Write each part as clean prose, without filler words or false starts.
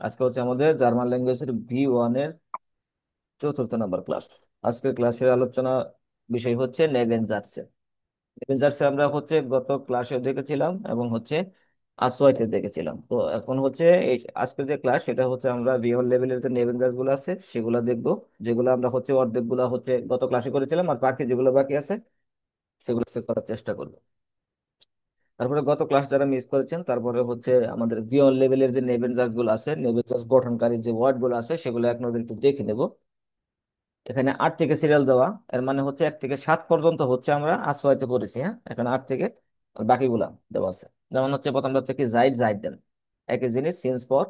আজকে হচ্ছে আমাদের জার্মান ল্যাঙ্গুয়েজের V1 এর 4th নম্বর ক্লাস। আজকের ক্লাসের আলোচনা বিষয় হচ্ছে নেভেনজার্সে। নেভেনজার্সে আমরা হচ্ছে গত ক্লাসে দেখেছিলাম এবং হচ্ছে আসওয়াইতে দেখেছিলাম। তো এখন হচ্ছে এই আজকের যে ক্লাস সেটা হচ্ছে আমরা V1 লেভেলের যে নেভেনজার্স গুলো আছে সেগুলো দেখবো, যেগুলো আমরা হচ্ছে অর্ধেক গুলা হচ্ছে গত ক্লাসে করেছিলাম, আর বাকি যেগুলো বাকি আছে সেগুলো চেক করার চেষ্টা করবো। তারপরে গত ক্লাস যারা মিস করেছেন, তারপরে হচ্ছে আমাদের V1 লেভেলের যে নেভেনজার্স গুলো আছে, নেভেনজার্স গঠনকারী যে ওয়ার্ড গুলো আছে সেগুলো এক নজরে একটু দেখে নেব। এখানে 8 থেকে সিরিয়াল দেওয়া, এর মানে হচ্ছে 1 থেকে 7 পর্যন্ত হচ্ছে আমরা আশ্রয়তে পড়েছি। হ্যাঁ, এখানে 8 থেকে বাকিগুলা দেওয়া আছে। যেমন হচ্ছে প্রথমটা হচ্ছে কি জাইড জাইড দেন, একই জিনিস সিন্স পর,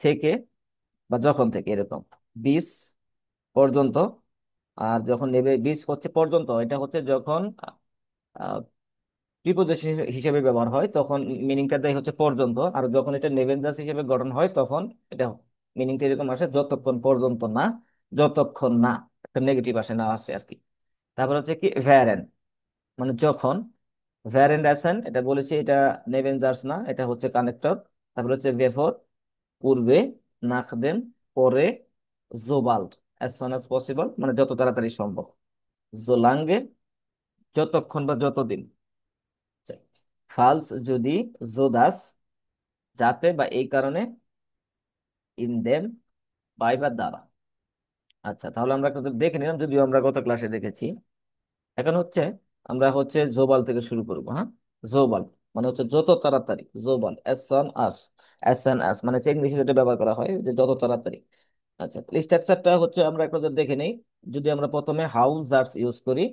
থেকে বা যখন থেকে এরকম, বিশ পর্যন্ত। আর যখন নেবে বিশ হচ্ছে পর্যন্ত, এটা হচ্ছে যখন প্রিপোজিশন হিসেবে ব্যবহার হয় তখন মিনিংটা দেয় হচ্ছে পর্যন্ত। আর যখন এটা নেভেনজাস হিসেবে গঠন হয় তখন এটা মিনিংটা এরকম আসে যতক্ষণ পর্যন্ত না, যতক্ষণ না, একটা নেগেটিভ আসে না আসে আর কি। তারপর হচ্ছে কি ভ্যারেন, মানে যখন। ভ্যারেন্ট আসেন এটা বলেছি, এটা নেভেনজার্স না, এটা হচ্ছে কানেক্টর। তারপর হচ্ছে ভেফর, পূর্বে। নাকদেন, পরে। জোবাল্ড, অ্যাজ soon as পসিবল, মানে যত তাড়াতাড়ি সম্ভব। জোলাঙ্গে, যতক্ষণ বা যতদিন। ফালস যদি, জোদাস, যাতে বা এই কারণে। ইন দেম, বাই বা দ্বারা। আচ্ছা, তাহলে আমরা একটু দেখে নিলাম, যদিও আমরা গত ক্লাসে দেখেছি। এখন হচ্ছে আমরা হচ্ছে জোবাল থেকে শুরু করবো। হ্যাঁ, জোবাল মানে হচ্ছে যত তাড়াতাড়ি। জোবাল অ্যাজ সান আস, অ্যাজ সান আস মানে হচ্ছে ইংলিশে যেটা ব্যবহার করা হয় যে যত তাড়াতাড়ি। আচ্ছা, স্ট্রাকচারটা হচ্ছে আমরা একটু দেখে নেই। যদি আমরা প্রথমে হাউজার্স ইউজ করি,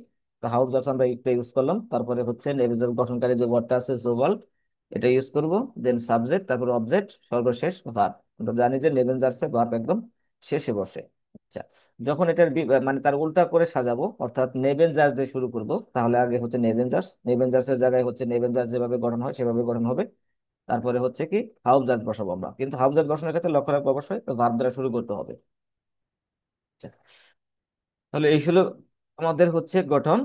তো হাউজার্স আমরা একটা ইউজ করলাম, তারপরে হচ্ছে নেবেজল গঠনকারী যে ওয়ার্ডটা আছে জোবাল, এটা ইউজ করব। দেন সাবজেক্ট, তারপর অবজেক্ট, সর্বশেষ ভার্ব। আমরা জানি যে নেবেনজার্সে ভার্ব একদম শেষে বসে। আচ্ছা, যখন এটার মানে তার উল্টা করে সাজাবো, অর্থাৎ নেবেনজার্স দিয়ে শুরু করব, তাহলে আগে হচ্ছে নেবেনজার্স, নেবেনজার্সের জায়গায় হচ্ছে নেবেনজার্স যেভাবে গঠন হয় সেভাবে গঠন হবে। তারপরে হচ্ছে কি হাউজার্স বসাবো আমরা, কিন্তু হাউজার্স বসানোর ক্ষেত্রে লক্ষ্য রাখবো অবশ্যই ভার্ব দ্বারা শুরু করতে হবে। আচ্ছা, তাহলে এই হলো আমাদের হচ্ছে গঠন।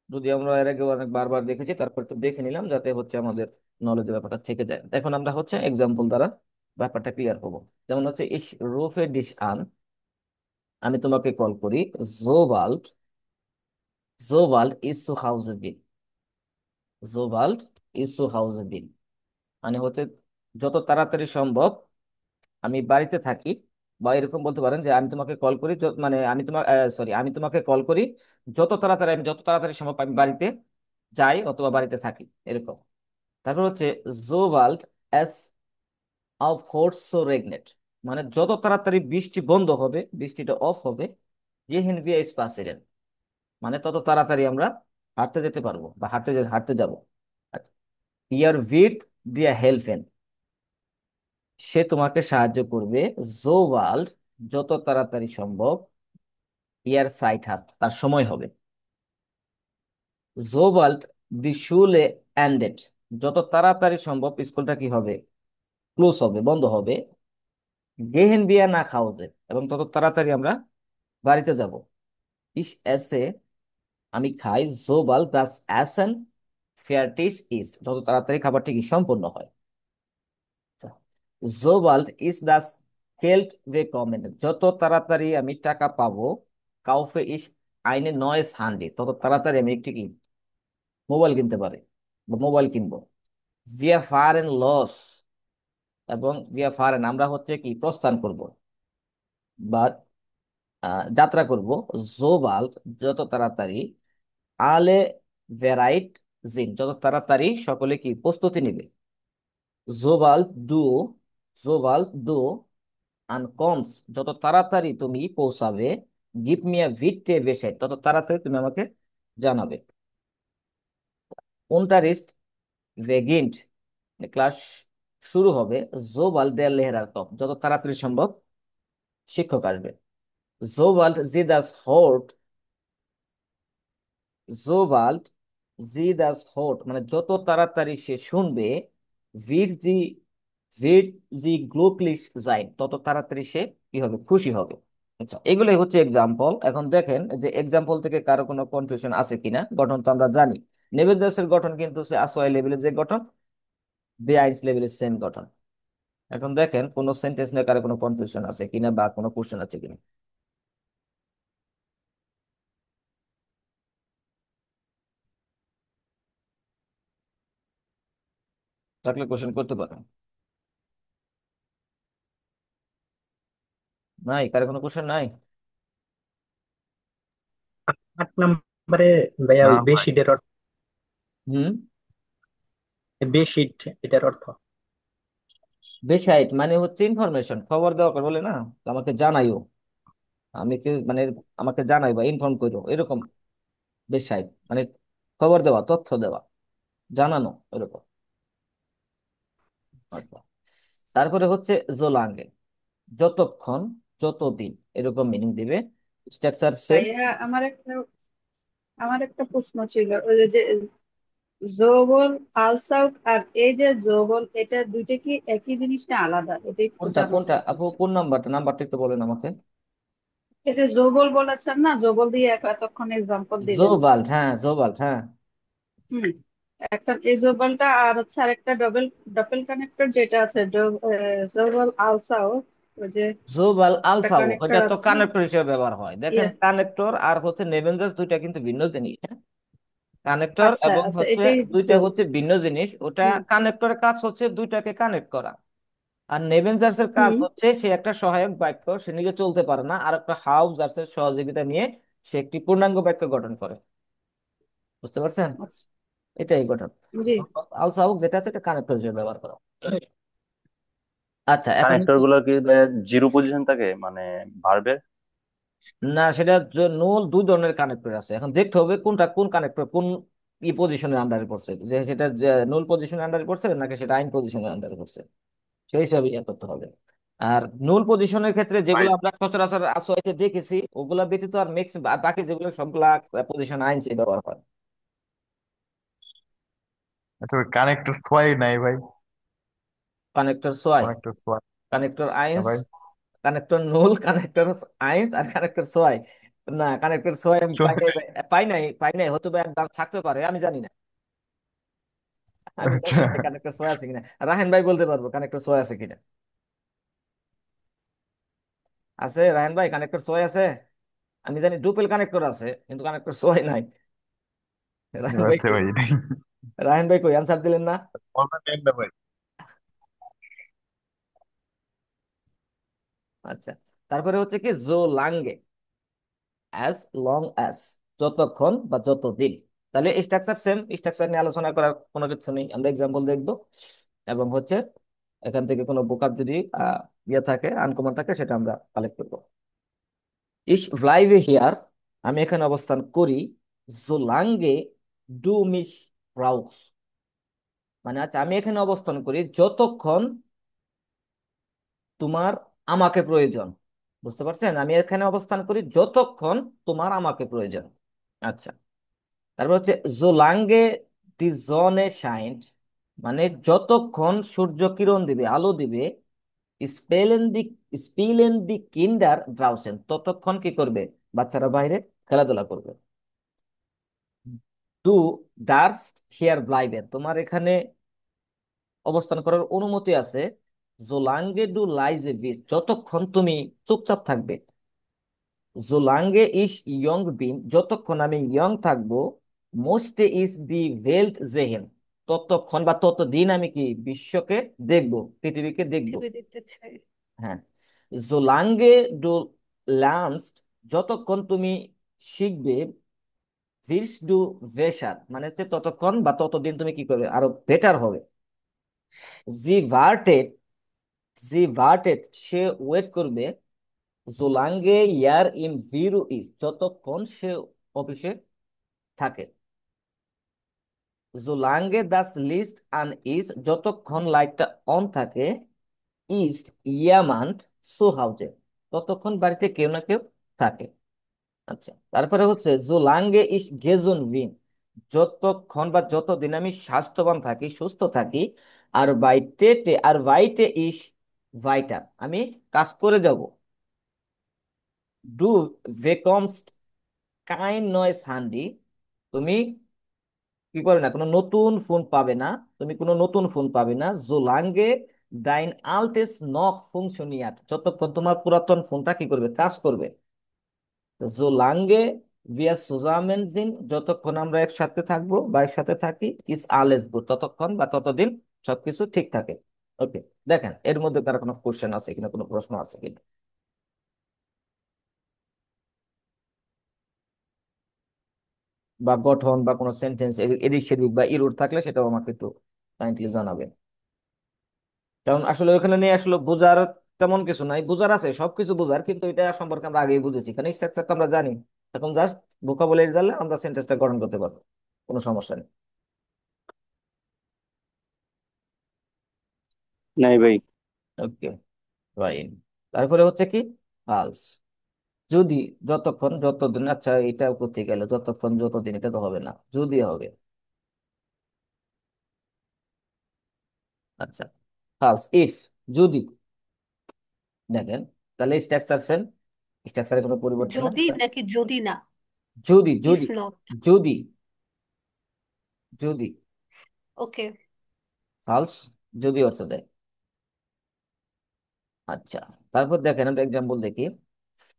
যদি আমরা এর আগে অনেক বারবার দেখেছি, তারপর একটু দেখে নিলাম যাতে হচ্ছে আমাদের নলেজের ব্যাপারটা থেকে যায়। এখন আমরা হচ্ছে এক্সাম্পল দ্বারা ব্যাপারটা ক্লিয়ার হবো। যেমন হচ্ছে ইস রুফে ডিশ আন, আমি তোমাকে কল করি। জোবাল্ড, জোবাল্ড ইজ সু হাউজে বিন, জোবাল্ড ইজ সু হাউজে বিন মানে হচ্ছে যত তাড়াতাড়ি সম্ভব আমি বাড়িতে থাকি। বা এরকম বলতে পারেন যে আমি তোমাকে কল করি, মানে আমি তোমার সরি, আমি তোমাকে কল করি যত তাড়াতাড়ি, আমি যত তাড়াতাড়ি সম্ভব আমি বাড়িতে যাই অথবা বাড়িতে থাকি, এরকম। তারপর হচ্ছে জোবাল্ড এস অফ হোর্স রেগনেট, মানে যত তাড়াতাড়ি বৃষ্টি বন্ধ হবে, বৃষ্টিটা অফ হবে। জেহেন ভিয়া স্পাসিরেন, মানে তত তাড়াতাড়ি আমরা হাঁটতে যেতে পারবো বা হাঁটতে যাব। আচ্ছা, ইয়ার ভিট দিয়া হেলফেন, সে তোমাকে সাহায্য করবে। জোবাল্ড, যত তাড়াতাড়ি সম্ভব। ইয়ার সাইট হাত, তার সময় হবে। জোবাল্ড দি শুলে এন্ডেড, যত তাড়াতাড়ি সম্ভব স্কুলটা কি হবে, ক্লোজ হবে, বন্ধ হবে। গেহেন বিয়া না খাওয়াবে, এবং তত তাড়াতাড়ি আমরা বাড়িতে যাব। ইস এসে, আমি খাই। জোবাল দাস অ্যাসেন ফেয়ারটিস ইস্ট, যত তাড়াতাড়ি খাবারটি কি সম্পূর্ণ হয়। জোবাল্ড ইজ দাস হেল্ড ওয়ে কমেন্ট, যত তাড়াতাড়ি আমি টাকা পাবো। কাউফে ইস আইনে নয়েস হান্ডি, তত তাড়াতাড়ি আমি একটি কি মোবাইল কিনতে পারি বা মোবাইল কিনবো। ভিয়া ফার এন্ড লস, এবং ভিয়া ফার এন্ড আমরা হচ্ছে কি প্রস্থান করব বা যাত্রা করব। জোবাল্ড, যত তাড়াতাড়ি। আলে ভেরাইট জিন, যত তাড়াতাড়ি সকলে কি প্রস্তুতি নিবে। জোবাল ডু, জোবাল ডু আনকমস, যত তাড়াতাড়ি তুমি পৌঁছাবে। গিভ মি আ ভিটে ভেসে, তত তাড়াতাড়ি তুমি আমাকে জানাবে। উনটারিস্ট ভেগিন্ট, ক্লাস শুরু হবে। জোবাল দেয়ার লেহেরার টপ, যত তাড়াতাড়ি সম্ভব শিক্ষক আসবে। জোবাল জিদাস হোর্ট, জোবাল্ড জি দাস হোট মানে যত তাড়াতাড়ি সে শুনবে। ভির জি, ভির জি গ্লুকলিশ যাই, তত তাড়াতাড়ি সে কি হবে, খুশি হবে। আচ্ছা, এগুলোই হচ্ছে এক্সাম্পল। এখন দেখেন যে এক্সাম্পল থেকে কারো কোনো কনফিউশন আছে কিনা। গঠন তো আমরা জানি, নেবেলজার্সের গঠন কিন্তু সে আসোয়াই লেভেলের যে গঠন, বেআইনস লেভেলের সেম গঠন। এখন দেখেন কোন সেন্টেন্স নিয়ে কারো কোনো কনফিউশন আছে কিনা বা কোনো কোশ্চেন আছে কিনা। থাকলে কোশ্চেন করতে পারেন। নাই, কারো কোনো কোশ্চেন নাই? 8 নম্বরে ভাইয়া না ওই ভাই। বেশিটের অর্থ, হুম। বেশিট এটার অর্থ। বেসাইট মানে হচ্ছে ইনফরমেশন, খবর দেওয়া করে বলে না, তো আমাকে জানাইও, আমি মানে আমাকে জানাই বা ইনফর্ম করো এরকম। বেসাইট মানে খবর দেওয়া, তথ্য দেওয়া, জানানো এরকম। আচ্ছা। তারপরে হচ্ছে জোলাঙ্গে, যতক্ষণ, যতদিন, এরকম মিনিং দিবে। Structure same. ভাইয়া আমার একটা প্রশ্ন ছিল, ওই যে জোবল আলসাউক আর এই যে জোবল, এটা দুইটা কি একই জিনিস না আলাদা? এটা একটু কোনটা জানার কোনটা দরকার আপু, ছিল। কোন নাম্বারটা, নাম্বারটা একটু বলেন আমাকে। এই যে জোবল বলেছেন না, জোবল দিয়ে এতক্ষণ এক্সাম্পল দিলেন। জোবাল্ট, হ্যাঁ জোবাল্ট, হ্যাঁ। হুম। একটা এই জোবলটা আর হচ্ছে আরেকটা ডবল ডবল কানেক্টর যেটা আছে, জোবল আলসাউক, ওই যে জোবাল একটা আলসাও কানেক্টর এটা তো আছে না। কানেক্টর হিসেবে ব্যবহার হয়, দেখেন ইয়ে, কানেক্টর আর হচ্ছে নেভেনজাস দুইটা কিন্তু ভিন্ন জিনিস। কানেক্টর আচ্ছা এবং আচ্ছা, হচ্ছে এটাই দুইটা একটু। হচ্ছে ভিন্ন জিনিস। ওটা হুম কানেক্টরের কাজ হচ্ছে দুইটাকে কানেক্ট করা, আর নেভেনজার্স এর কাজ হুম। হচ্ছে সে একটা সহায়ক বাক্য, সে নিজে চলতে পারে না, আর একটা হাউজার্স এর সহযোগিতা নিয়ে সে একটি পূর্ণাঙ্গ বাক্য গঠন করে। বুঝতে পারছেন? আচ্ছা। এটাই গঠন। জি। আলসাহুক যেটা আছে এটা কানেক্টর হিসেবে ব্যবহার করা। আচ্ছা, এখন কানেক্টর হচ্ছে গুলো কি জিরো পজিশন থাকে মানে ভার্বের? না, সেটা নুল দুই ধরনের কানেক্টর আছে, এখন দেখতে হবে কোনটা কোন কানেক্টর কোন পজিশনের আন্ডারে পড়ছে, যে সেটা নুল পজিশনের আন্ডারে পড়ছে নাকি সেটা আইন পজিশনের আন্ডারে পড়ছে, সেই হিসাবে ইয়ে করতে হবে। আর নুল পজিশনের ক্ষেত্রে ভাই, যেগুলো আমরা সচরাচর আসোয়াইতে দেখেছি ওগুলা ব্যতীত আর মিক্স বাকি যেগুলো সবগুলা পজিশন আইন সে ব্যবহার হয়। আচ্ছা, কানেক্টর সোয়াই নাই ভাই। কানেক্টর সোয়াই, কানেক্টর সোয়াই কানেক্টর না আইন্স, ভাই। কানেক্টর নুল, কানেক্টর আইন্স আর কানেক্টর সোয়াই। না, কানেক্টর সোয়াই আমি পাই শুন- নাই পাই নাই, হয়তো বা একবার থাকতে পারে, আমি জানি না। আমি জানি আচ্ছা, না কানেক্টর সোয়াই আছে কিনা, রাহেন ভাই বলতে পারবো কানেক্টর সোয়াই আছে কিনা। আছে রাহেন ভাই, কানেক্টর সোয়াই আছে? আমি জানি ডুপেল কানেক্টর আছে কিন্তু কানেক্টর সোয়াই নাই। রাহেন ভাই আচ্ছা কই? ভাই, এটাই রাহেন ভাই কই, আনসার দিলেন না? বলতে নেন না ভাই। আচ্ছা। তারপরে হচ্ছে কি জো লাঙ্গে, অ্যাজ লং অ্যাজ, যতক্ষণ বা যতদিন। তাহলে স্ট্রাকচার সেম, স্ট্রাকচার নিয়ে আলোচনা করার কোনো কিছু নেই, আমরা এক্সাম্পল দেখবো এবং হচ্ছে এখান থেকে কোনো বোকাপ যদি ইয়ে থাকে, আনকমন থাকে, সেটা আমরা কালেক্ট করবো। ইস ব্লাইভে হিয়ার, আমি এখানে অবস্থান করি। জো লাঙ্গে ডু মিস ব্রাউস, মানে আচ্ছা আমি এখানে অবস্থান করি যতক্ষণ তোমার আমাকে প্রয়োজন। বুঝতে পারছেন? আমি এখানে অবস্থান করি যতক্ষণ তোমার আমাকে প্রয়োজন। আচ্ছা। তারপর হচ্ছে জোলাঙ্গে দি জনে শাইন, মানে যতক্ষণ সূর্য কিরণ দিবে, আলো দিবে। স্পেলেন দি স্পিলেন দি কিন্ডার ড্রাউসেন, ততক্ষণ কি করবে? বাচ্চারা বাইরে খেলাধুলা করবে। দু ডার্ফ হিয়ার ব্লাইবেন, তোমার এখানে অবস্থান করার অনুমতি আছে। জোলাঙ্গে ডু লাইজে বিচ, যতক্ষণ তুমি চুপচাপ থাকবে। জোলাঙ্গে ইস ইয়ং বিন, যতক্ষণ আমি ইয়ং থাকবো। মোস্টে ইজ দি ওয়েল্ট জেহেন, ততক্ষণ বা ততদিন আমি কি বিশ্বকে দেখবো, পৃথিবীকে দেখবো। ভেবে দেখতে চাই। হ্যাঁ। জোলাঙ্গে ডু লার্নস্ট, যতক্ষণ তুমি শিখবে। ভিস ডু ভেসার, মানে হচ্ছে ততক্ষণ বা ততদিন তুমি কি করবে, আরো বেটার হবে। জি ভার্টেড, জি ভার্টেড, সে ওয়েট করবে। জোলাঙ্গে ইয়ার ইন ভিরু ইজ, যতক্ষণ সে অফিসে থাকে। জোলাঙ্গে দাস লিস্ট আন ইজ, যতক্ষণ লাইটটা অন থাকে। ইস্ট ইয়ামান্ট সো হাউজে, ততক্ষণ বাড়িতে কেউ না কেউ থাকে। আচ্ছা। তারপরে হচ্ছে জোলাঙ্গে ইস গেজুন উইন, যতক্ষণ বা যতদিন আমি স্বাস্থ্যবান থাকি, সুস্থ থাকি। আর বাইটে ইস ভাইটাল, আমি কাজ করে যাব। ডু ভেকমস্ট কাইন নয়েস হান্ডি, তুমি কি করে না, কোনো নতুন ফোন পাবে না, তুমি কোনো নতুন ফোন পাবে না। জোলাঙ্গে ডাইন আলটেস নক ফুংশনিয়াট, যতক্ষণ তোমার পুরাতন ফোনটা কি করবে, কাজ করবে। জো লাঙ্গে ভিয়া সুজামেনজিন, যতক্ষণ আমরা একসাথে থাকবো বা একসাথে থাকি, ইস আলেস গুড, ততক্ষণ বা ততদিন সবকিছু ঠিক থাকে। ওকে, দেখেন এর মধ্যে কারো কোনো কোশ্চেন আছে কিনা, কোনো প্রশ্ন আছে কিনা, বা গঠন বা কোনো সেন্টেন্স এদিক সেদিক বা ইরোর থাকলে সেটাও আমাকে একটু কাইন্ডলি জানাবেন। কারণ আসলে ওখানে নিয়ে আসলে বোঝার তেমন কিছু নাই, বোঝার আছে সবকিছু বোঝার, কিন্তু এটা সম্পর্কে আমরা আগেই বুঝেছি, কারণ স্ট্রাকচার তো আমরা জানি। এখন জাস্ট ভোকাবুলারি জানলে আমরা সেন্টেন্সটা গঠন করতে পারবো, কোনো সমস্যা নেই। নাই ভাই। ওকে, ফাইন। তারপরে হচ্ছে কি ফালস, যদি, যতক্ষণ যতদিন, আচ্ছা এটা করতে গেলে যতক্ষণ যতদিন এটা তো হবে না, যদি হবে। আচ্ছা, ফালস ইফ, যদি, দেখেন তাহলে স্ট্রাকচার সেম, স্ট্রাকচারে কোনো পরিবর্তন নেই। যদি নাকি যদি না? যদি ইফ যদি নট। যদি যদি ওকে। ফালস যদি অর্থ দেয়। আচ্ছা, তারপর দেখেন আমরা এক্সাম্পল দেখি।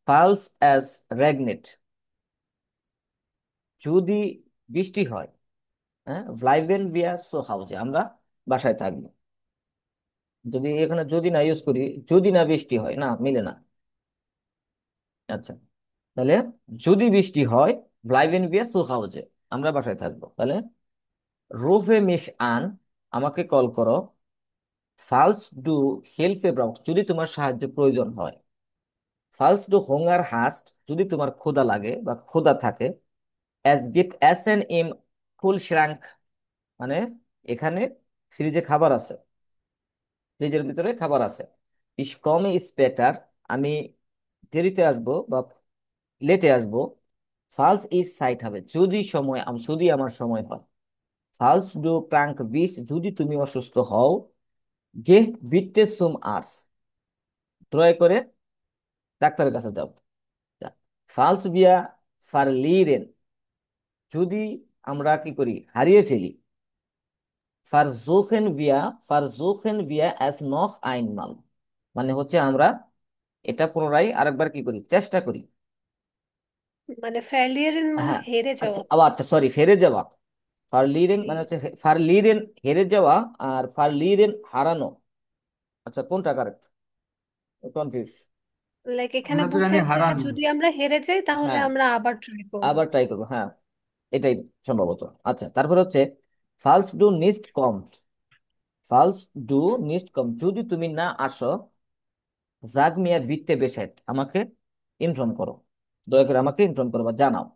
ফালস অ্যাজ রেগনেট, যদি বৃষ্টি হয়, হ্যাঁ, ব্লাইবেন ভিয়া সো হাউজে, আমরা বাসায় থাকবো। যদি এখানে যদি না ইউজ করি, যদি না বৃষ্টি হয়, না মিলে না। আচ্ছা, তাহলে যদি বৃষ্টি হয়, ব্লাইবেন ভিয়া সো হাউজে, আমরা বাসায় থাকবো। তাহলে রুফে মিশ আন, আমাকে কল করো। ফালস ডু হেল্পে ব্রাউট, যদি তোমার সাহায্য প্রয়োজন হয়। ফালস ডু হোঙ্গার হাস্ট, যদি তোমার ক্ষুধা লাগে বা ক্ষুধা থাকে। অ্যাজ গিফট এস এন ইম ফুল শ্রাঙ্ক, মানে এখানে ফ্রিজে খাবার আছে, ফ্রিজের ভিতরে খাবার আছে। ইস কমে ইস বেটার, আমি দেরিতে আসবো বা লেটে আসবো। ফালস ইজ সাইট হবে, যদি সময় যদি আমার সময় হয়। ফালস ডু ক্রাঙ্ক বিস, যদি তুমি অসুস্থ হও। গে ভিটে সুম আর্স, দয়া করে ডাক্তারের কাছে যাও। ফালস বিয়া ফারলিরেন, যদি আমরা কি করি, হারিয়ে ফেলি। ফারজুখেন ভিয়া অ্যাস নখ আইনমাল, মানে হচ্ছে আমরা এটা পুনরায় আরেকবার কি করি, চেষ্টা করি। মানে ফেলিয়ারের মানে হ্যাঁ, হেরে আচ্ছা যাওয়া। আচ্ছা সরি, ফেরে যাওয়া। ফারলিরেন জি। মানে হচ্ছে ফারলিরেন হেরে যাওয়া, আর ফারলিরেন হারানো। আচ্ছা কোনটা কারেক্ট, কনফিউজ। লাইক এখানে আমরা তো জানি বুঝাইছে যে হারানো। যদি আমরা হেরে যাই তাহলে হ্যাঁ, আমরা আবার ট্রাই করব। আবার ট্রাই করবো, হ্যাঁ, এটাই সম্ভবত। আচ্ছা, তারপর হচ্ছে ফালস ডু নিস্ট কম। ফালস ডু নিস্ট কম, যদি তুমি না আসো। জাগ মিয়া ভিত্তে বেসাইট, আমাকে ইনফর্ম করো, দয়া করে আমাকে ইনফর্ম করো বা জানাও।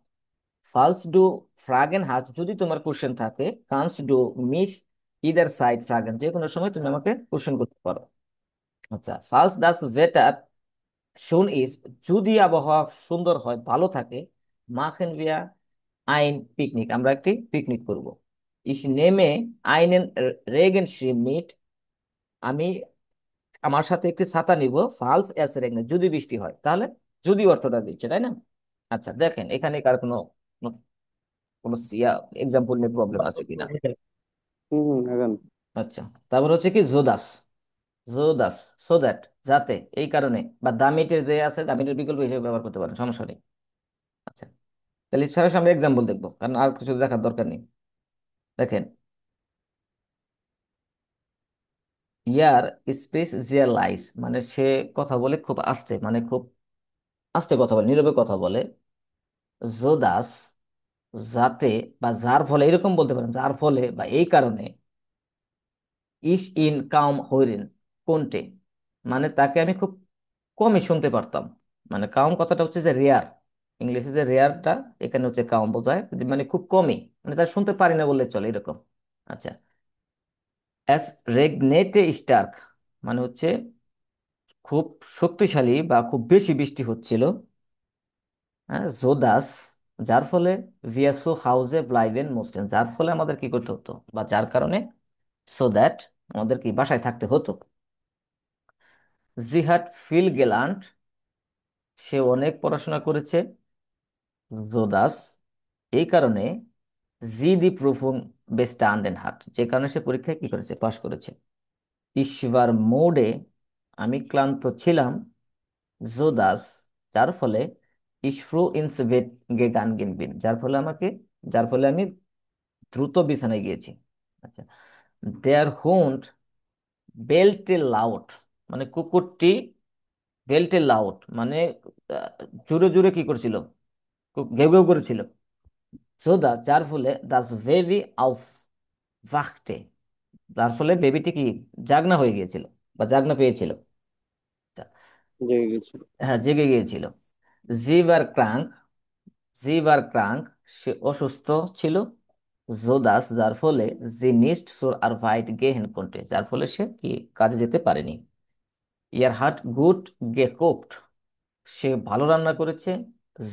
ফালস ডু ফ্রাগেন হাজ, যদি তোমার কোশ্চেন থাকে। কানস ডু মিস ইদার সাইড ফ্রাগেন, যে কোনো সময় তুমি আমাকে কোশ্চেন করতে পারো। আচ্ছা, ফালস দাস ভেটার শুন ইজ, যদি আবহাওয়া সুন্দর হয়, ভালো থাকে। মাখেন ভিয়া আইন পিকনিক, আমরা একটি পিকনিক করব। ইস নেমে আইনেন রেগেন মিট, আমি আমার সাথে একটি ছাতা নিব। ফালস এস রেগনে, যদি বৃষ্টি হয়, তাহলে যদি অর্থটা দিচ্ছে, তাই না? আচ্ছা, দেখেন এখানে কার কোনো কোনো এক্সাম্পল নিয়ে প্রবলেম আছে কিনা। আগান। আচ্ছা, তারপর হচ্ছে কি জোদাস, জোদাস সো দ্যাট, যাতে, এই কারণে, বা দামিটের যে আছে, দামিটের বিকল্প হিসেবে ব্যবহার করতে পারেন, সমস্যা নেই। আচ্ছা, তাহলে সরাসরি আমরা এক্সাম্পল দেখবো, কারণ আর কিছু দেখার দরকার নেই। দেখেন, ইয়ার স্পেস জিয়া লাইস, মানে সে কথা বলে খুব আস্তে, মানে খুব আস্তে কথা বলে, নীরবে কথা বলে। জোদাস, যাতে বা যার ফলে, এরকম বলতে পারেন, যার ফলে বা এই কারণে। ইস ইন কাম হইরেন, কোনটে, মানে তাকে আমি খুব কমই শুনতে পারতাম। মানে কাউম কথাটা হচ্ছে যে রেয়ার, ইংলিশে যে রেয়ারটা, এখানে হচ্ছে কাউম বোঝায়, যে মানে খুব কমই, মানে তার শুনতে পারি না বললে চলে, এরকম। আচ্ছা, অ্যাস রেগনেটে স্টার্ক, মানে হচ্ছে খুব শক্তিশালী বা খুব বেশি বৃষ্টি হচ্ছিল। হ্যাঁ, জোদাস, যার ফলে ভিয়াসো হাউজে ব্লাইবেন মোস্টেন, যার ফলে আমাদের কি করতে হতো, বা যার কারণে, সো দ্যাট, আমাদের কি বাসায় থাকতে হতো। জিহাদ ফিল গেলান্ট, সে অনেক পড়াশোনা করেছে। জোদাস, এই কারণে। জি দি প্রুফুন বেস্টান্ডেন হার্ট, যে কারণে সে পরীক্ষায় কি করেছে, পাশ করেছে। ঈশ্বর মোডে আমি ক্লান্ত ছিলাম, জোদাস, যার ফলে ইসফ্রু ইনসভেট গান গিনবিন, যার ফলে আমি দ্রুত বিছানায় গিয়েছি। আচ্ছা, দেয়ার হুন্ড বেল্টে লাউড, মানে কুকুরটি বেল্টে লাউড মানে আহ, জোরে জোরে কি করছিল, ঘেউ ঘেউ করেছিল। সোদা, যার ফলে দাস বেবি আউফ ওয়াকতে, যার ফলে বেবিটি কি জাগনা হয়ে গিয়েছিল বা জাগনা পেয়েছিল। আচ্ছা, জেগে গেছে। হ্যাঁ, জেগে গিয়েছিল। জিভার ক্রাঙ্ক, জিভার ক্রাঙ্ক, সে অসুস্থ ছিল। জোদাস, যার ফলে জি নিস্ট সোর আর ভাইট গেহেন কন্টে, যার ফলে সে কি কাজে যেতে পারেনি। ইয়ার হাট গুড গে কুকড, সে ভালো রান্না করেছে।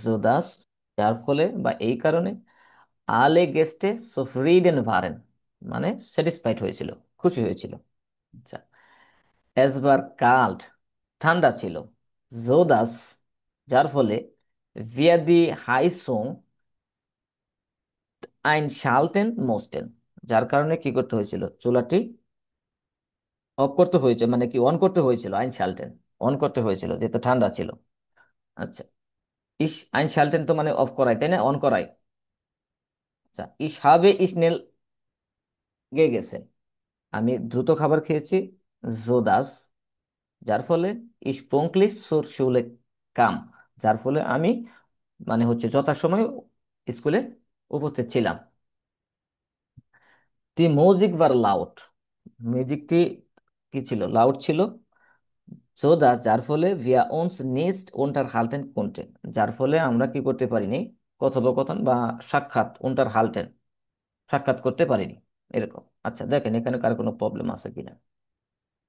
জোদাস, যার ফলে বা এই কারণে। আলে গেস্টে সফরিডেন ভারেন, মানে স্যাটিসফাইড হয়েছিল, খুশি হয়েছিল। আচ্ছা, এসবার কাল্ট, ঠান্ডা ছিল। জোদাস, যার ফলে ভিয়াদি হাইসোং আইন শালটেন মোস্টেন, যার কারণে কি করতে হয়েছিল, চুলাটি অফ করতে হয়েছে, মানে কি অন করতে হয়েছিল, আইন শালটেন অন করতে হয়েছিল যেহেতু ঠান্ডা ছিল। আচ্ছা, আইন শালটেন তো মানে অফ করাই, তাই না, অন করাই। আচ্ছা, habe schnell gegessen, আমি দ্রুত খাবার খেয়েছি। জোদাস, যার ফলে pünktlich zur Schule kam, যার ফলে আমি মানে হচ্ছে যথাসময়ে স্কুলে উপস্থিত ছিলাম। দি মিউজিক war laut, মিউজিকটি কি ছিল, লাউড ছিল। জোদাস, যার ফলে wir uns nicht unterhalten konnten, যার ফলে আমরা কি করতে পারিনি, কথোপকথন বা সাক্ষাৎ unterhalten, সাক্ষাৎ করতে পারিনি, এরকম। আচ্ছা, দেখেন এখানে কার কোনো প্রবলেম আছে কিনা।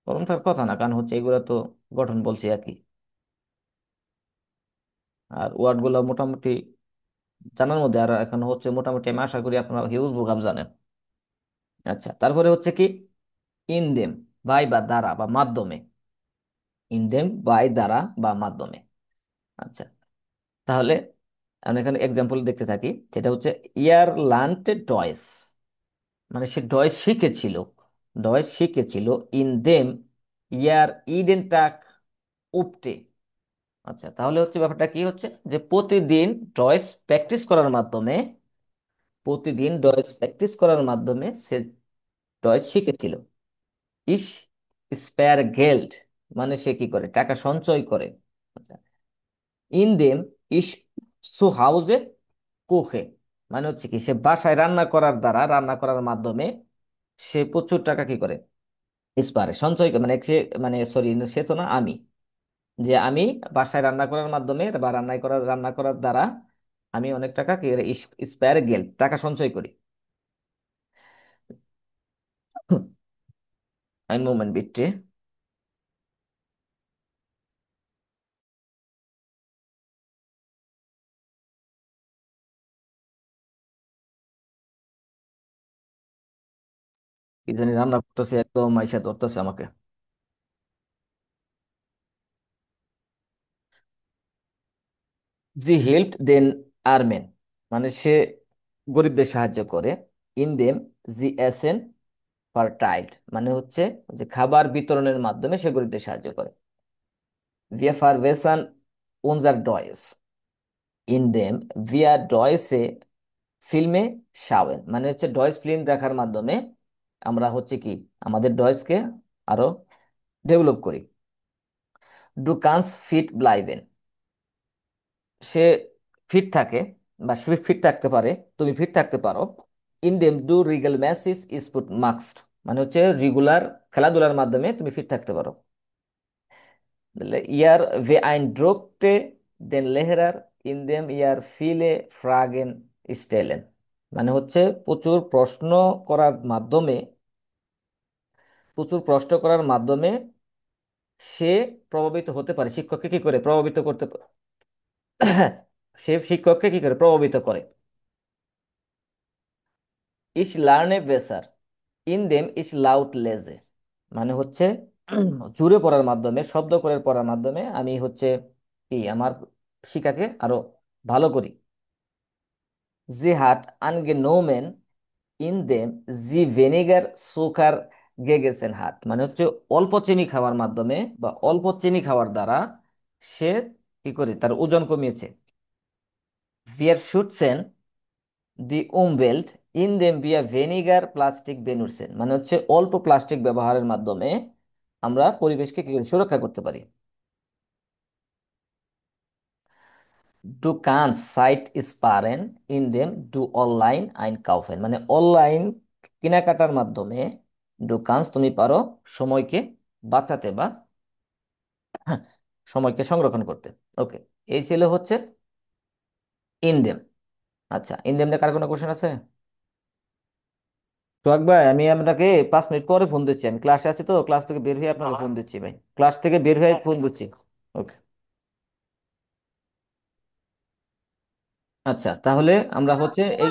প্রবলেম থাকার কথা না, কারণ হচ্ছে এগুলো তো গঠন বলছি একই, আর ওয়ার্ড গুলো মোটামুটি জানার মধ্যে। আর এখন হচ্ছে মোটামুটি আমি আশা করি আপনারা হিউজ ভোকাব জানেন। আচ্ছা, তারপরে হচ্ছে কি ইনদেম, বাই বা দ্বারা বা মাধ্যমে। ইনদেম বাই দ্বারা বা মাধ্যমে। আচ্ছা, তাহলে আমরা এখানে এক্সাম্পল দেখতে থাকি, সেটা হচ্ছে ইয়ার লার্নড ডয়েস, মানে সে ডয়েস শিখেছিল, ডয়েস শিখেছিল। ইন দেম ইয়ার ইডেন টাক উপটে। আচ্ছা, তাহলে হচ্ছে ব্যাপারটা কি হচ্ছে, যে প্রতিদিন ডয়েস প্র্যাকটিস করার মাধ্যমে, প্রতিদিন ডয়েস প্র্যাকটিস করার মাধ্যমে সে ডয়েস শিখেছিল। ইস স্পেয়ার গেল্ড, মানে সে কি করে, টাকা সঞ্চয় করে। আচ্ছা, ইন দেম ইস সু হাউজে কুহে, মানে হচ্ছে কি সে বাসায় রান্না করার দ্বারা, রান্না করার মাধ্যমে সে প্রচুর টাকা কি করে, স্পারে সঞ্চয় মানে সে, মানে সরি, সে তো না, আমি, যে আমি বাসায় রান্না করার মাধ্যমে বা রান্না করার দ্বারা আমি অনেক টাকা কি স্পেয়ার গেল, টাকা সঞ্চয় করি। Ein Moment bitte. কি জানি রান্না করতেছে, একদম মাইশা ধরতেছে আমাকে। জি হেল্প দেন আর্মেন, মানে সে গরিবদের সাহায্য করে। ইন দেম জি এসেন ফারটাইল্ড, মানে হচ্ছে যে খাবার বিতরণের মাধ্যমে সে গরিবদের সাহায্য করে। Wir verwässern unser Deutsch, ইন দেম ভিয়া ডয়েসে ফিল্মে শাওয়েন, মানে হচ্ছে ডয়েস ফিল্ম দেখার মাধ্যমে আমরা হচ্ছে কি আমাদের ডয়েসকে আরো ডেভেলপ করি। ডু কান্স ফিট ব্লাইবেন, সে ফিট থাকে বা সে ফিট থাকতে পারে, তুমি ফিট থাকতে পারো। ইনডেম ডু রিগেল ম্যাসিস স্পুট মাস্ট, মানে হচ্ছে রেগুলার খেলাধুলার মাধ্যমে তুমি ফিট থাকতে পারো। ইয়ার ভে আইন ড্রোকতে দেন লেহেরার ইনদেম ইয়ার ফিলে ফ্রাগেন স্টেলেন, মানে হচ্ছে প্রচুর প্রশ্ন করার মাধ্যমে, প্রচুর প্রশ্ন করার মাধ্যমে সে প্রভাবিত হতে পারে, শিক্ষককে কি করে প্রভাবিত করতে পারে, সে শিক্ষককে কি করে প্রভাবিত করে। ইস লার্নে বেসার, ইন দেম ইস লাউড লেজে, মানে হচ্ছে জুড়ে পড়ার মাধ্যমে, শব্দ করে পড়ার মাধ্যমে আমি হচ্ছে কি আমার শিক্ষাকে আরো ভালো করি। জি হাট আনগেনোমেন ইন দেম জি ভেনিগার সুকার গেগেসেন হাত মানে হচ্ছে অল্প চিনি খাওয়ার মাধ্যমে বা অল্প চিনি খাওয়ার দ্বারা সে কি করে তার ওজন কমিয়েছে। ভিয়ার শুটছেন দি উমবেল্ট ইন দেম ভিয়া ভেনিগার প্লাস্টিক বেনুরসেন মানে হচ্ছে অল্প প্লাস্টিক ব্যবহারের মাধ্যমে আমরা পরিবেশকে কি করে সুরক্ষা করতে পারি। ডু কান সাইট স্পারেন ইন দেম ডু অনলাইন আইন কাউফেন মানে অনলাইন কেনাকাটার মাধ্যমে ডু কান্স তুমি পারো সময়কে বাঁচাতে বা সময়কে সংরক্ষণ করতে। ওকে, এই ছিল হচ্ছে ইনডেম। আচ্ছা, ইনডেমে কার কোনো কোশ্চেন আছে? সোহাগ ভাই, আমি আপনাকে 5 মিনিট পরে ফোন দিচ্ছি, আমি ক্লাসে আছি তো, ক্লাস থেকে বের হয়ে আপনাকে ফোন দিচ্ছি ভাই, ক্লাস থেকে বের হয়ে ফোন দিচ্ছি। ওকে। আচ্ছা, তাহলে আমরা হচ্ছে এই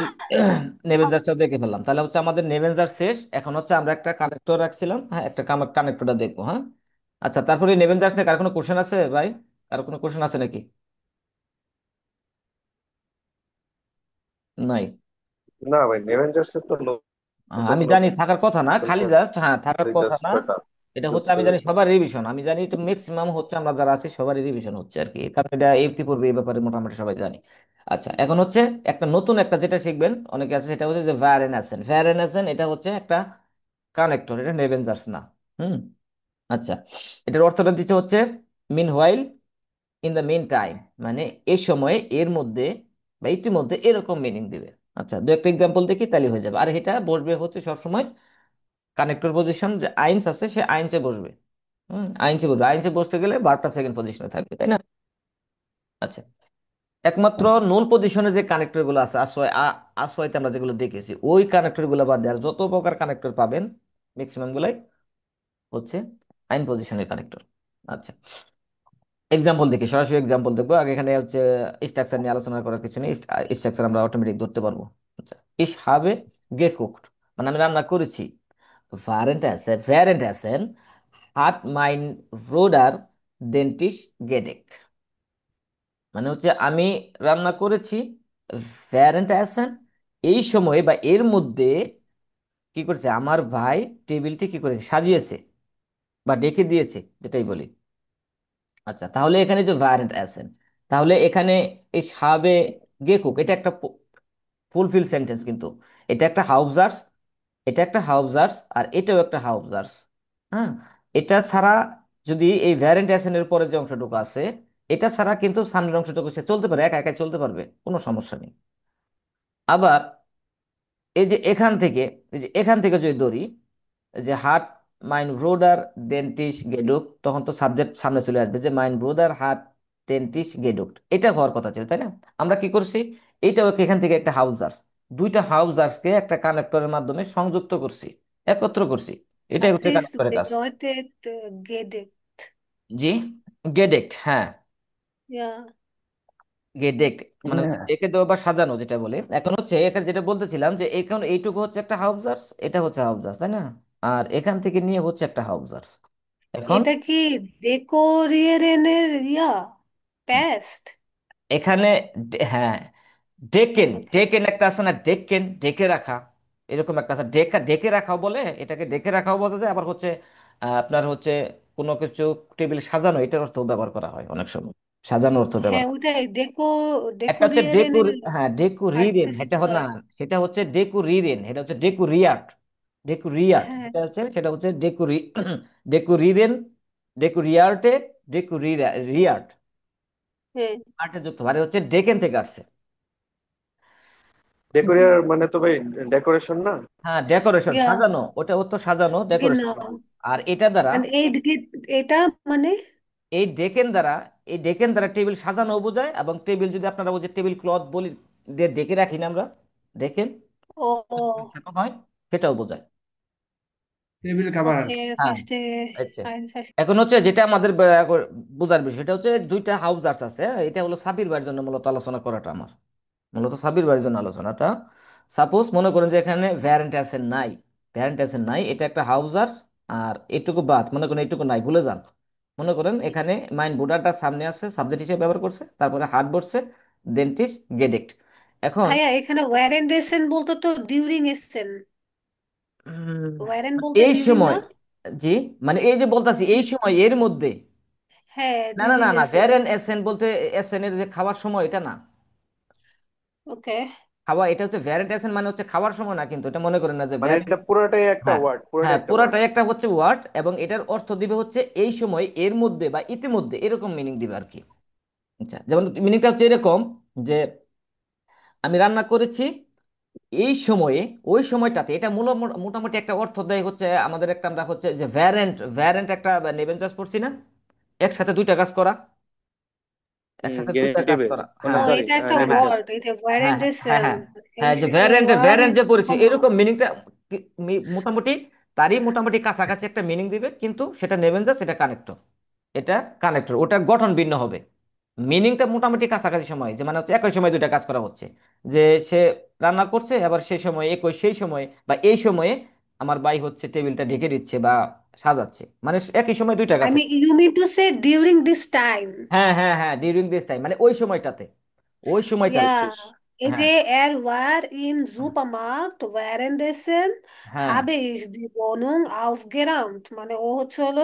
নেভেনজার্সটা দেখে ফেললাম, তাহলে হচ্ছে আমাদের নেভেনজার শেষ। এখন হচ্ছে আমরা একটা কানেক্টর রাখছিলাম, হ্যাঁ একটা কানেক্টরটা দেখবো, হ্যাঁ। আচ্ছা, তারপরে নেভেনজার্স নিয়ে কার কোনো কোশ্চেন আছে ভাই? কার কোনো কোশ্চেন আছে নাকি? নাই? না ভাই, অ্যাভেঞ্জার্স এর তো নতুন আমি জানি নতুন থাকার কথা না, খালি জাস্ট হ্যাঁ থাকার কথা জাস্ট না। কয়টা এটা হচ্ছে ঢুকছে আমি জানি just। সবার রিভিশন, আমি জানি এটা ম্যাক্সিমাম হচ্ছে আমরা যারা আছি সবারই রিভিশন হচ্ছে আর কি, কারণ এটা এইটি পড়বে এই ব্যাপারে মোটামুটি সবাই জানি। আচ্ছা, এখন হচ্ছে একটা নতুন একটা যেটা শিখবেন অনেকে আছে, সেটা হচ্ছে যে ভ্যারেনাসেন। ভ্যারেনাসেন এটা হচ্ছে একটা কানেক্টর, এটা নেভেনজার্স না। হুম। আচ্ছা, এটার অর্থটা দিচ্ছে হচ্ছে meanwhile, in the meantime মানে এই সময়ে এর মধ্যে বা ইতিমধ্যে এরকম মিনিং দিবে। আচ্ছা, দু একটা এক্সাম্পল দেখি তাহলে হয়ে যাবে। আর এটা বসবে হচ্ছে সবসময় কানেক্টর পজিশন যে আইনস আছে সে আইনসে বসবে। আইনসে বসবে, আইনসে বসতে গেলে বারটা সেকেন্ড পজিশনে থাকবে, তাই না? আচ্ছা, একমাত্র নুল পজিশনে যে কানেক্টর গুলো আছে আসোয়াইতে আমরা যেগুলো দেখেছি ওই কানেক্টর গুলো বাদ দিয়ে আর যত প্রকার কানেক্টর পাবেন ম্যাক্সিমাম গুলাই হচ্ছে আইন পজিশনের কানেক্টর। আচ্ছা, এক্সাম্পল দেখি, সরাসরি এক্সাম্পল দেখবো আগে। এখানে হচ্ছে স্ট্রাকচার নিয়ে আলোচনা করার কিছু নেই, স্ট্রাকচার আমরা অটোমেটিক ধরতে পারবো। আচ্ছা, ইস হাবে গেকুকড মানে আমি রান্না করেছি। Währenddessen hat mein Bruder den Tisch gedeckt মানে হচ্ছে আমি রান্না করেছি। Währenddessen এই সময় বা এর মধ্যে কি করেছে আমার ভাই টেবিলটি কি করেছে সাজিয়েছে বা ডেকে দিয়েছে, যেটাই বলি। আচ্ছা, তাহলে এখানে যে Währenddessen, তাহলে এখানে এই সাবে গেকুক এটা একটা ফুলফিল সেন্টেন্স, কিন্তু এটা একটা হাউজার্স, এটা একটা হাউজার্স আর এটাও একটা হাউজার্স। হ্যাঁ, এটা ছাড়া যদি এই ভ্যারেন্ট অ্যাসেনের পরে যে অংশটুকু আছে এটা ছাড়া কিন্তু সামনের অংশটুকু সে চলতে পারে, একা একা চলতে পারবে, কোনো সমস্যা নেই। আবার এই যে এখান থেকে, এই যে এখান থেকে যদি ধরি যে হাট মাইন ব্রোডার ডেন্টিস গেডুক, তখন তো সাবজেক্ট সামনে চলে আসবে যে মাইন ব্রোডার হাট ডেন্টিস গেডুক, এটা হওয়ার কথা ছিল, তাই না? আমরা কি করছি, এইটাও এখান থেকে একটা হাউজার্স, দুইটা হাউজার্সকে একটা কানেক্টরের মাধ্যমে সংযুক্ত করছি, একত্র করছি, এটাই Hat হচ্ছে dies কানেক্টরের কাজ। bedeutet gedeckt. জি, গেডেক্ট, হ্যাঁ Ja, গেডেক্ট মানে হচ্ছে ডেকে দেওয়া বা সাজানো যেটা বলে। এখন হচ্ছে এখানে যেটা বলতেছিলাম যে এখন এইটুকু হচ্ছে একটা হাউজার্স, এটা হচ্ছে হাউজার্স, তাই না? আর এখান থেকে নিয়ে হচ্ছে একটা হাউজার্স। এখন এটা কি ডেকোরেশনের প্যাস্ট? এখানে হ্যাঁ ডেকেন, ওকে। ডেকেন একটা আছে না, ডেকেন ডেকে রাখা, এরকম একটা আছে ডেকে ডেকে রাখাও বলে, এটাকে ডেকে রাখাও বলা যায়। আবার হচ্ছে আপনার হচ্ছে কোনো কিছু টেবিল সাজানো এটার অর্থ ব্যবহার করা হয় অনেক সময়, সাজানোর অর্থ ব্যবহার। হ্যাঁ, ওটাই একটা হচ্ছে ডেকুর, ডেকোরিয়ারেনের হ্যাঁ ডেকুরিরেন, পারতেছি এটা না, সরি। সেটা হচ্ছে ডেকুরিরেন, এটা হচ্ছে ডেকুরিয়ার্ট। ডেকুরিয়ার্ট হ্যাঁ, এটা হচ্ছে, সেটা হচ্ছে ডেকুরিরেন, ডেকুরিয়ার্টে, ডেকুরিয়ার্ট হ্যাঁ, আর্টে যুক্ত মানে হচ্ছে ডেকেন থেকে আসছে। ডেকোরিয়ার মানে তো ভাই ডেকোরেশন না? হ্যাঁ ডেকোরেশন ইয়া সাজানো, ওটা ও তো সাজানো ডেকোরেশন genau। বলে। আর এটা দ্বারা And এটা মানে এই ডেকেন দ্বারা, এই ডেকেন দ্বারা টেবিল সাজানো বোঝায়, এবং টেবিল যদি আপনারা ওই যে টেবিল ক্লথ বলি দিয়ে ডেকে রাখি না আমরা, দেখেন ও সেটা হয়, সেটাও বোঝায়। টেবিল কাভার আর ওকে, কি। হ্যাঁ, verstehe। আচ্ছা, verstehe। এখন হচ্ছে যেটা আমাদের বোঝার বিষয়, এটা হচ্ছে দুইটা হাউজার্স আছে, হ্যাঁ? এটা হলো সাবির ভাইয়ের জন্য মূলত আলোচনা করাটা আমার, মূলত সাবির ভাইয়ের জন্য আলোচনাটা। সাপোজ মনে করেন যে এখানে ভ্যারেন্ট অ্যাসেন নাই, ভ্যারেন্ট অ্যাসেন নাই, এটা একটা হাউজার্স, আর এটুকু বাদ মনে করেন এটুকু নাই, ভুলে যান। মনে করেন এখানে মাইন বোর্ডারটা সামনে আছে, সাবজেক্ট হিসেবে ব্যবহার করছে, তারপরে হার্ড বসছে, ডেন্টিস্ট গেডেক্ট। এখন ভাইয়া এখানে ওয়ারেন্ট এসেন বলতে তো ডিউরিং এসেন। উম, ওয়ারেন বলতে এই ডিউরিং না? সময়, জি, মানে এই যে বলতাছি এই সময় এর মধ্যে। হ্যাঁ, না না না ডিউরিং না, এসে। ভ্যারেন এসেন বলতে এসেন এর যে খাওয়ার সময় এটা না। ওকে। খাওয়া, এটা হচ্ছে ভ্যারেন্ট এসেন মানে হচ্ছে খাওয়ার সময় না, কিন্তু এটা মনে করেন না যে মানে ভ্যারেন্ট। এটা পুরোটাই একটা হ্যাঁ, ওয়ার্ড, হ্যাঁ, পুরোটাই একটা ওয়ার্ড। পুরাটাই একটা হচ্ছে ওয়ার্ড, এবং এটার অর্থ দিবে হচ্ছে এই সময়, এর মধ্যে বা ইতিমধ্যে, এরকম মিনিং দিবে আর কি। আচ্ছা, যেমন মিনিংটা হচ্ছে এরকম যে আমি রান্না করেছি এই সময়ে, ওই সময়টাতে, এটা মোটামুটি একটা অর্থ দেয় হচ্ছে আমাদের একটা, আমরা হচ্ছে যে ভ্যারেন্ট, ভ্যারেন্ট একটা নেবেন চাষ করছি না, একসাথে দুইটা কাজ করা, একসাথে দুইটা কাজ গেনিটিভে, করা, ও, না হ্যাঁ। সরি, এটা একটা হ্যাঁ, হ্যাঁ, নেভেঞ্জার্স। ওয়ার্ড, এটা হ্যাঁ, হ্যাঁ, ভ্যারেন্টেশন। হ্যাঁ, এই হ্যাঁ, যে এই ভ্যারেন্ট, ওয়ার্ড ভ্যারেন্ট যে পড়েছি হ্যাঁ। এরকম মিনিংটা মোটামুটি, তারই মোটামুটি কাছাকাছি একটা মিনিং দিবে, কিন্তু সেটা নেবেন যা, সেটা কানেক্টর। এটা কানেক্টর, ওটা গঠন ভিন্ন হবে। মিনিংটা মোটামুটি কাছাকাছি সময়, যে মানে হচ্ছে একই সময় দুইটা কাজ করা হচ্ছে, যে সে রান্না করছে, আবার সেই সময় একই, সেই সময় বা এই সময়ে আমার ভাই হচ্ছে টেবিলটা ঢেকে দিচ্ছে বা সাজাচ্ছে, মানে একই সময় দুইটা কাজ আই মিন হচ্ছে। You mean to say during this time. হ্যাঁ, হ্যাঁ, হ্যাঁ, ডিউরিং দিস টাইম মানে ওই সময়টাতে, ওই সময়টাতে। Ja, বুঝছিস? এই হ্যাঁ, er war im Supermarkt, währenddessen হ্যাঁ, habe ich die Wohnung aufgeräumt, মানে ও হচ্ছে হলো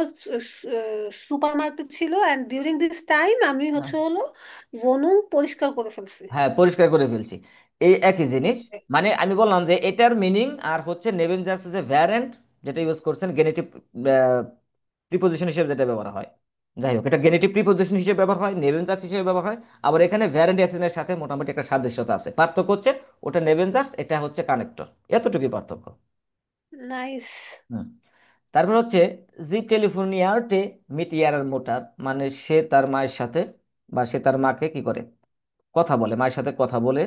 সুপারমার্কেটে ছিল, and during this time আমি হ্যাঁ, হচ্ছে হলো wohnung পরিষ্কার করে ফেলছি। হ্যাঁ, পরিষ্কার করে ফেলছি, এই একই জিনিস। Okay. মানে আমি বললাম যে এটার মিনিং আর হচ্ছে নেবেন জাস্ট যে ভ্যারেন্ট, যেটা ইউজ করছেন গেনেটিভ প্রিপোজিশন হিসেবে যেটা ব্যবহার হয়। যাই হোক, এটা গেনেটিভ প্রিপোজিশন হিসেবে ব্যবহার হয়, নেবেন জাস্ট হিসেবে ব্যবহার হয়। আবার এখানে ভ্যারেন্ট এর সাথে মোটামুটি একটা সাদৃশ্যতা আছে, পার্থক্য হচ্ছে ওটা নেবেন জাস্ট, এটা হচ্ছে কানেক্টর, এতটুকুই পার্থক্য। Nice. হুম। তারপর হচ্ছে জি টেলিফোনিয়ারটে মিট ইয়ারার মোটার, মানে সে তার মায়ের সাথে, বা সে তার মাকে কি করে, কথা বলে, মায়ের সাথে কথা বলে,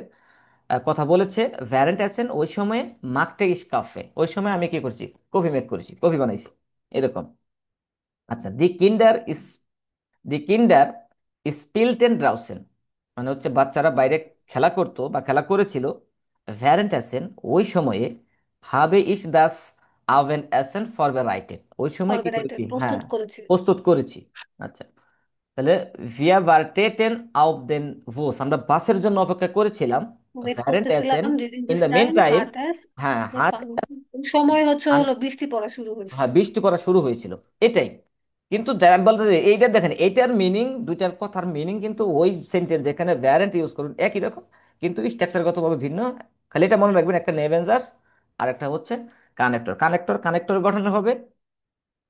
কথা বলেছে। ভ্যারেন্ট আছেন ওই সময়ে, মাকটে ইস কাফে, ওই সময় আমি কি করছি, কফি মেক করেছি, কফি বানাইছি, এরকম। আচ্ছা, দি কিন্ডার স্পিলটেন ড্রাউসেন, মানে হচ্ছে বাচ্চারা বাইরে খেলা করতো বা খেলা করেছিল। ভ্যারেন্ট আছেন ওই সময়ে, হাবে ইস দাস আভেন আছেন ফরবেরাইটেন, ওই সময় কি Vorbereitet, করেছি, হ্যাঁ, প্রস্তুত করেছি। প্রস্তুত করেছি। আচ্ছা, তাহলে ভিয়া ভার্টেটেন আউফ দেন ভোস, আমরা বাসের জন্য অপেক্ষা করেছিলাম। ওয়েট ভ্যারেন্ট আছেন করতেছিলাম during in this the mean time time, hat es হ্যাঁ, হাত, angefangen, ওই সময় হচ্ছে হলো বৃষ্টি পড়া শুরু হয়েছে। হ্যাঁ, বৃষ্টি পড়া শুরু হয়েছিল, এটাই। কিন্তু আমি বলতে চাই, এইটা দেখেন, এইটার মিনিং, দুইটার কথার মিনিং কিন্তু ওই সেন্টেন্স যেখানে ভ্যারেন্ট ইউজ করুন একই রকম, কিন্তু স্ট্রাকচারগতভাবে ভিন্ন। খালি এটা মনে রাখবেন, একটা নেভেঞ্জার্স আর একটা হচ্ছে কানেক্টর। কানেক্টর গঠন হবে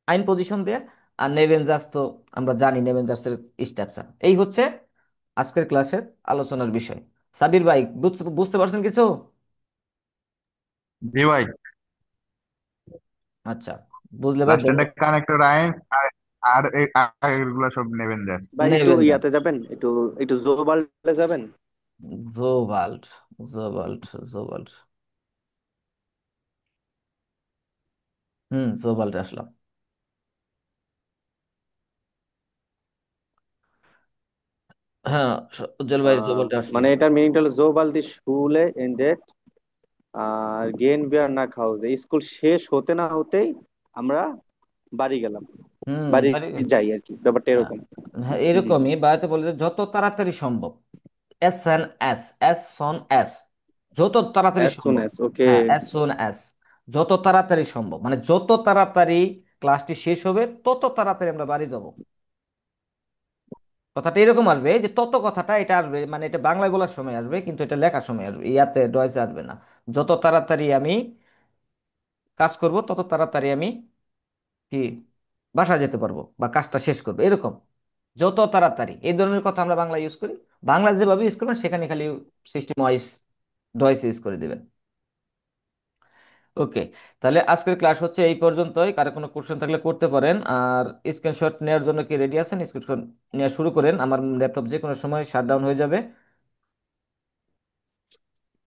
আইন পজিশন দেয়া, আর নেভেঞ্জার্স তো আমরা জানি নেভেঞ্জার্সের স্ট্রাকচার। এই হচ্ছে আজকের ক্লাসের আলোচনার বিষয়। সাবির ভাই, বুঝতে বুঝতে পারছেন কিছু? জি ভাই। আচ্ছা, বুঝলে ভাই লাস্ট ধন্য। এন্ড কানেক্টর আইন, আর আর এগুলো সব নেবেন জাস্ট। ভাই একটু নেভেঞ্জার্স, ইয়াতে যাবেন, একটু একটু জোবাল্টে যাবেন। জোভাল্ট, জোভাল্ট, জোভাল্ট, জোভাল্ট আসলাম। হ্যাঁ, উজ্জ্বল ভাই, জোভাল্ট আসছি। মানে এটার মিনিংটা হলো জোবাল দি শুলে এন্ডেড আর গেন বিয়ার না খাও, যে স্কুল শেষ হতে না হতেই আমরা বাড়ি গেলাম, বাড়ি মানে যাই আর কি, ব্যাপারটা হ্যাঁ, এরকম। হ্যাঁ, জি। এরকমই বাড়িতে বলে যে যত তাড়াতাড়ি সম্ভব, এস এন এস, এস সন এস, যত তাড়াতাড়ি অ্যাজ সুন সম্ভব। অ্যাজ, ওকে। হ্যাঁ, এস সোন এস, যত তাড়াতাড়ি সম্ভব, মানে যত তাড়াতাড়ি ক্লাসটি শেষ হবে তত তাড়াতাড়ি আমরা বাড়ি যাব। কথাটা এরকম আসবে, এই যে তত কথাটা এটা আসবে, মানে এটা বাংলায় বলার সময় আসবে, কিন্তু এটা লেখার সময় আসবে, ইয়াতে ডয়েসে আসবে না। যত তাড়াতাড়ি আমি কাজ করব তত তাড়াতাড়ি আমি কি বাসায় যেতে পারবো বা কাজটা শেষ করবো, এরকম। যত তাড়াতাড়ি, এই ধরনের কথা আমরা বাংলা ইউজ করি। বাংলা যেভাবে ইউজ করবেন সেখানে খালি সিস্টেম ওয়াইজ ডয়েস ইউজ করে দিবেন। ওকে, তাহলে আজকের ক্লাস হচ্ছে এই পর্যন্তই। কারো কোনো কোশ্চেন থাকলে করতে পারেন, আর স্ক্রিনশট নেওয়ার জন্য কি রেডি আছেন? স্ক্রিনশট নেওয়া শুরু করেন, আমার ল্যাপটপ যে কোনো সময় শাটডাউন হয়ে যাবে।